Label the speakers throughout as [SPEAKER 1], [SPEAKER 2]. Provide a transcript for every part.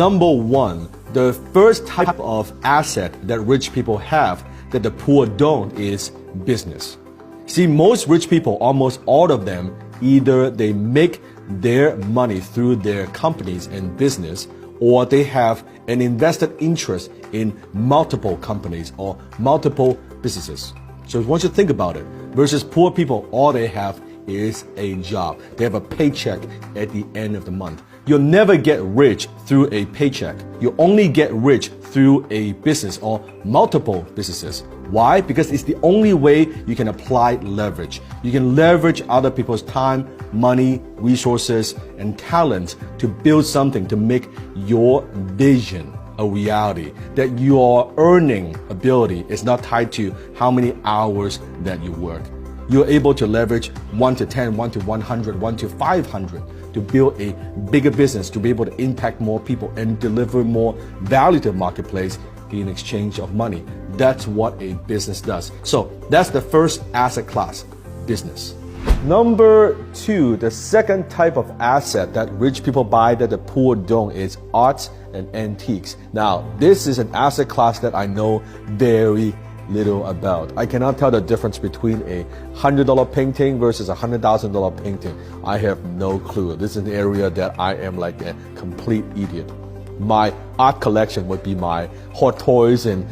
[SPEAKER 1] Number one, the first type of asset that rich people have that the poor don't is business. See, most rich people, almost all of them, either they make their money through their companies and business, or they have an invested interest in multiple companies or multiple businesses. So once you think about it, versus poor people, all they have is a job. They have a paycheck at the end of the month. You'll never get rich through a paycheck. You only get rich through a business or multiple businesses. Why? Because it's the only way you can apply leverage. You can leverage other people's time, money, resources, and talent to build something to make your vision a reality. That your earning ability is not tied to how many hours that you work. You're able to leverage 1 to 10, 1 to 100, 1 to 500 to build a bigger business, to be able to impact more people and deliver more value to the marketplace in exchange of money. That's what a business does. So that's the first asset class, business. Number two, the second type of asset that rich people buy that the poor don't is arts and antiques. Now, this is an asset class that I know very little about. I cannot tell the difference between a $100 painting versus a $100,000 painting. I have no clue. This is an area that I am like a complete idiot. My art collection would be my Hot Toys and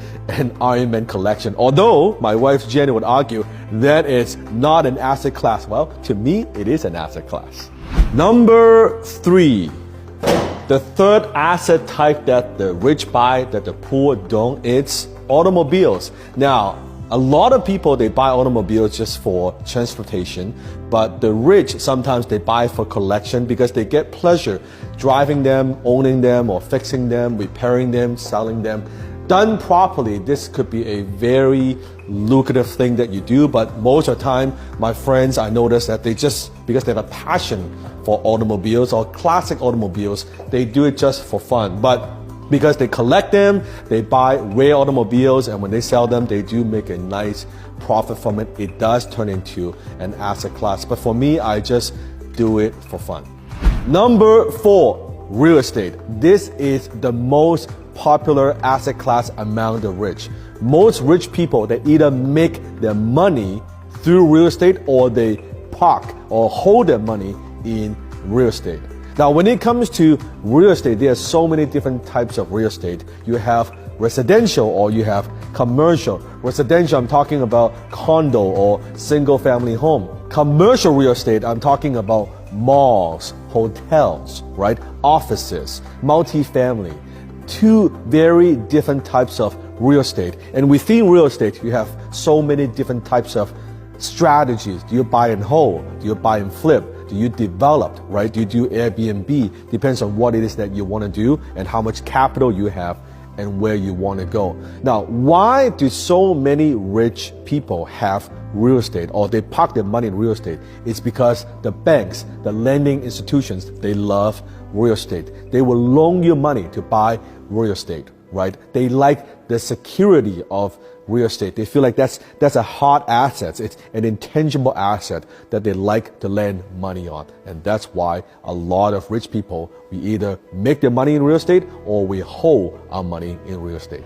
[SPEAKER 1] Iron Man collection. Although my wife Jenny would argue that is not an asset class. Well, to me, it is an asset class. Number three, the third asset type that the rich buy that the poor don't, it's automobiles. Now, a lot of people, they buy automobiles just for transportation, but the rich, sometimes they buy for collection because they get pleasure driving them, owning them, or fixing them, repairing them, selling them. Done properly, this could be a very lucrative thing that you do, but most of the time, my friends, I notice that they just, because they have a passion for automobiles or classic automobiles, they do it just for fun. But because they collect them, they buy rare automobiles, and when they sell them, they do make a nice profit from it. It does turn into an asset class. But for me, I just do it for fun. Number four, real estate. This is the most popular asset class among the rich. Most rich people, they either make their money through real estate or they park or hold their money in real estate. Now, when it comes to real estate, there are so many different types of real estate. You have residential or you have commercial. Residential, I'm talking about condo or single family home. Commercial real estate, I'm talking about malls, hotels, right? Offices, multifamily. Two very different types of real estate. And within real estate, you have so many different types of strategies. Do you buy and hold? Do you buy and flip? Do you develop, right? Do you do Airbnb? Depends on what it is that you want to do and how much capital you have and where you want to go. Now, why do so many rich people have real estate or they park their money in real estate? It's because the banks, the lending institutions, they love real estate. They will loan you money to buy real estate, right? They like the security of real estate. They feel like that's a hard asset. It's an intangible asset that they like to lend money on. And that's why a lot of rich people, we either make their money in real estate or we hold our money in real estate.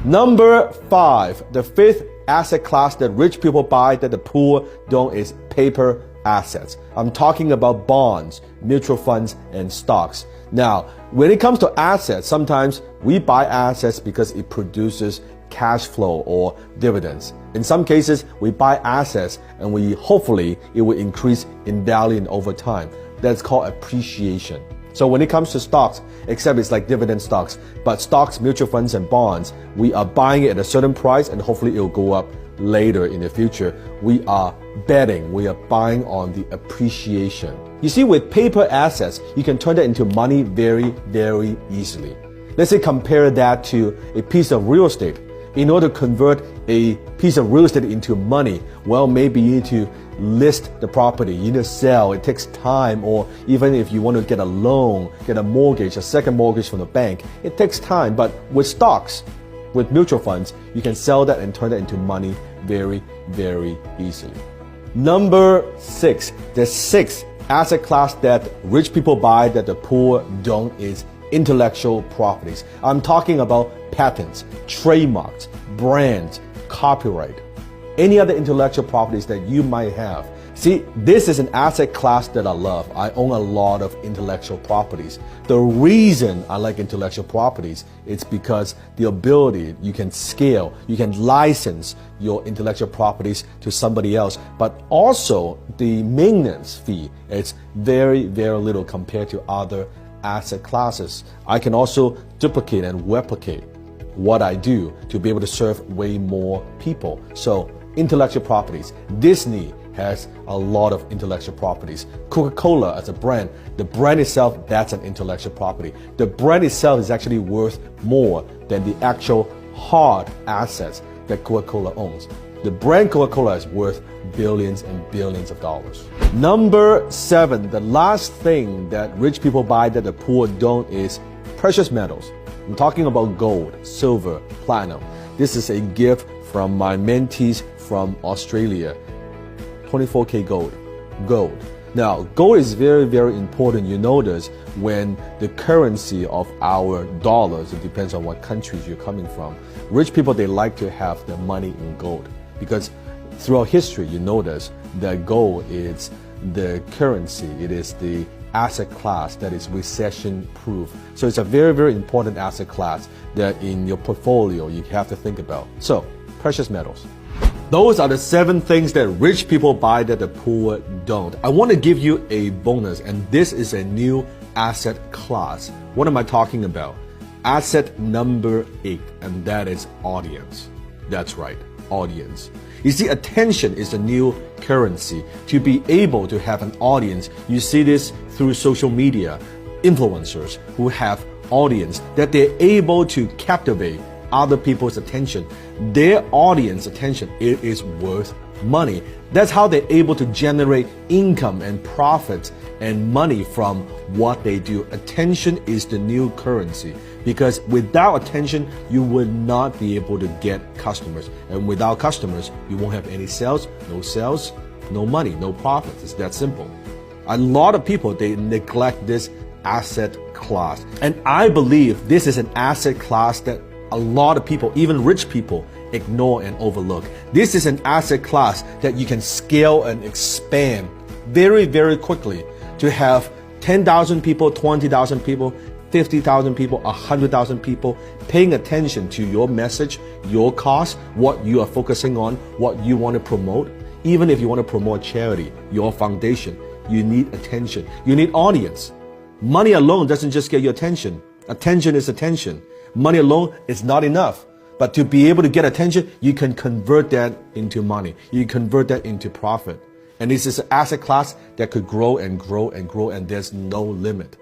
[SPEAKER 1] Number five, the fifth asset class that rich people buy that the poor don't is paper assets. I'm talking about bonds, mutual funds, and stocks. Now, when it comes to assets, sometimes we buy assets because it produces cash flow or dividends. In some cases, we buy assets and hopefully it will increase in value and over time. That's called appreciation. So when it comes to stocks, except it's like dividend stocks, but stocks, mutual funds, and bonds, we are buying it at a certain price and hopefully it will go up later in the future. We are betting, we are buying on the appreciation. You see, with paper assets, you can turn that into money very, very easily. Let's say compare that to a piece of real estate. In order to convert a piece of real estate into money, well, maybe you need to list the property, you need to sell, it takes time, or even if you want to get a loan, get a mortgage, a second mortgage from the bank, it takes time. But with stocks, with mutual funds, you can sell that and turn that into money very, very easily. Number six, the sixth asset class that rich people buy that the poor don't is intellectual properties. I'm talking about patents, trademarks, brands, copyright, any other intellectual properties that you might have. See, this is an asset class that I love. I own a lot of intellectual properties. The reason I like intellectual properties is because the ability, you can scale, you can license your intellectual properties to somebody else, but also the maintenance fee is very, very little compared to other asset classes. I can also duplicate and replicate what I do to be able to serve way more people. So intellectual properties, Disney has a lot of intellectual properties. Coca-Cola as a brand, the brand itself, that's an intellectual property. The brand itself is actually worth more than the actual hard assets that Coca-Cola owns. The brand Coca-Cola is worth billions and billions of dollars. Number 7, the last thing that rich people buy that the poor don't is precious metals. I'm talking about gold, silver, platinum. This is a gift from my mentees from Australia. 24K gold. Now, gold is very, very important. You notice when the currency of our dollars, it depends on what countries you're coming from. Rich people, they like to have their money in gold because throughout history, you notice that gold is the currency. It is the asset class that is recession proof. So it's a very, very important asset class that in your portfolio you have to think about. So, precious metals. Those are the 7 things that rich people buy that the poor don't. I want to give you a bonus, and this is a new asset class. What am I talking about? Asset number 8, and that is audience. That's right, audience. You see, attention is the new currency. To be able to have an audience, you see this through social media, influencers who have audience, that they're able to captivate other people's attention. Their audience attention, it is worth money. That's how they're able to generate income and profits and money from what they do. Attention is the new currency because without attention, you would not be able to get customers. And without customers, you won't have any sales, no money, no profits. It's that simple. A lot of people, they neglect this asset class. And I believe this is an asset class that a lot of people, even rich people, ignore and overlook. This is an asset class that you can scale and expand very, very quickly to have 10,000 people, 20,000 people, 50,000 people, 100,000 people paying attention to your message, your cause, what you are focusing on, what you want to promote. Even if you want to promote charity, your foundation, you need attention. You need audience. Money alone doesn't just get your attention. Attention is attention. Money alone is not enough. But to be able to get attention, you can convert that into money. You convert that into profit. And this is an asset class that could grow and grow and grow, and there's no limit.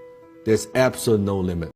[SPEAKER 1] There's absolutely no limit.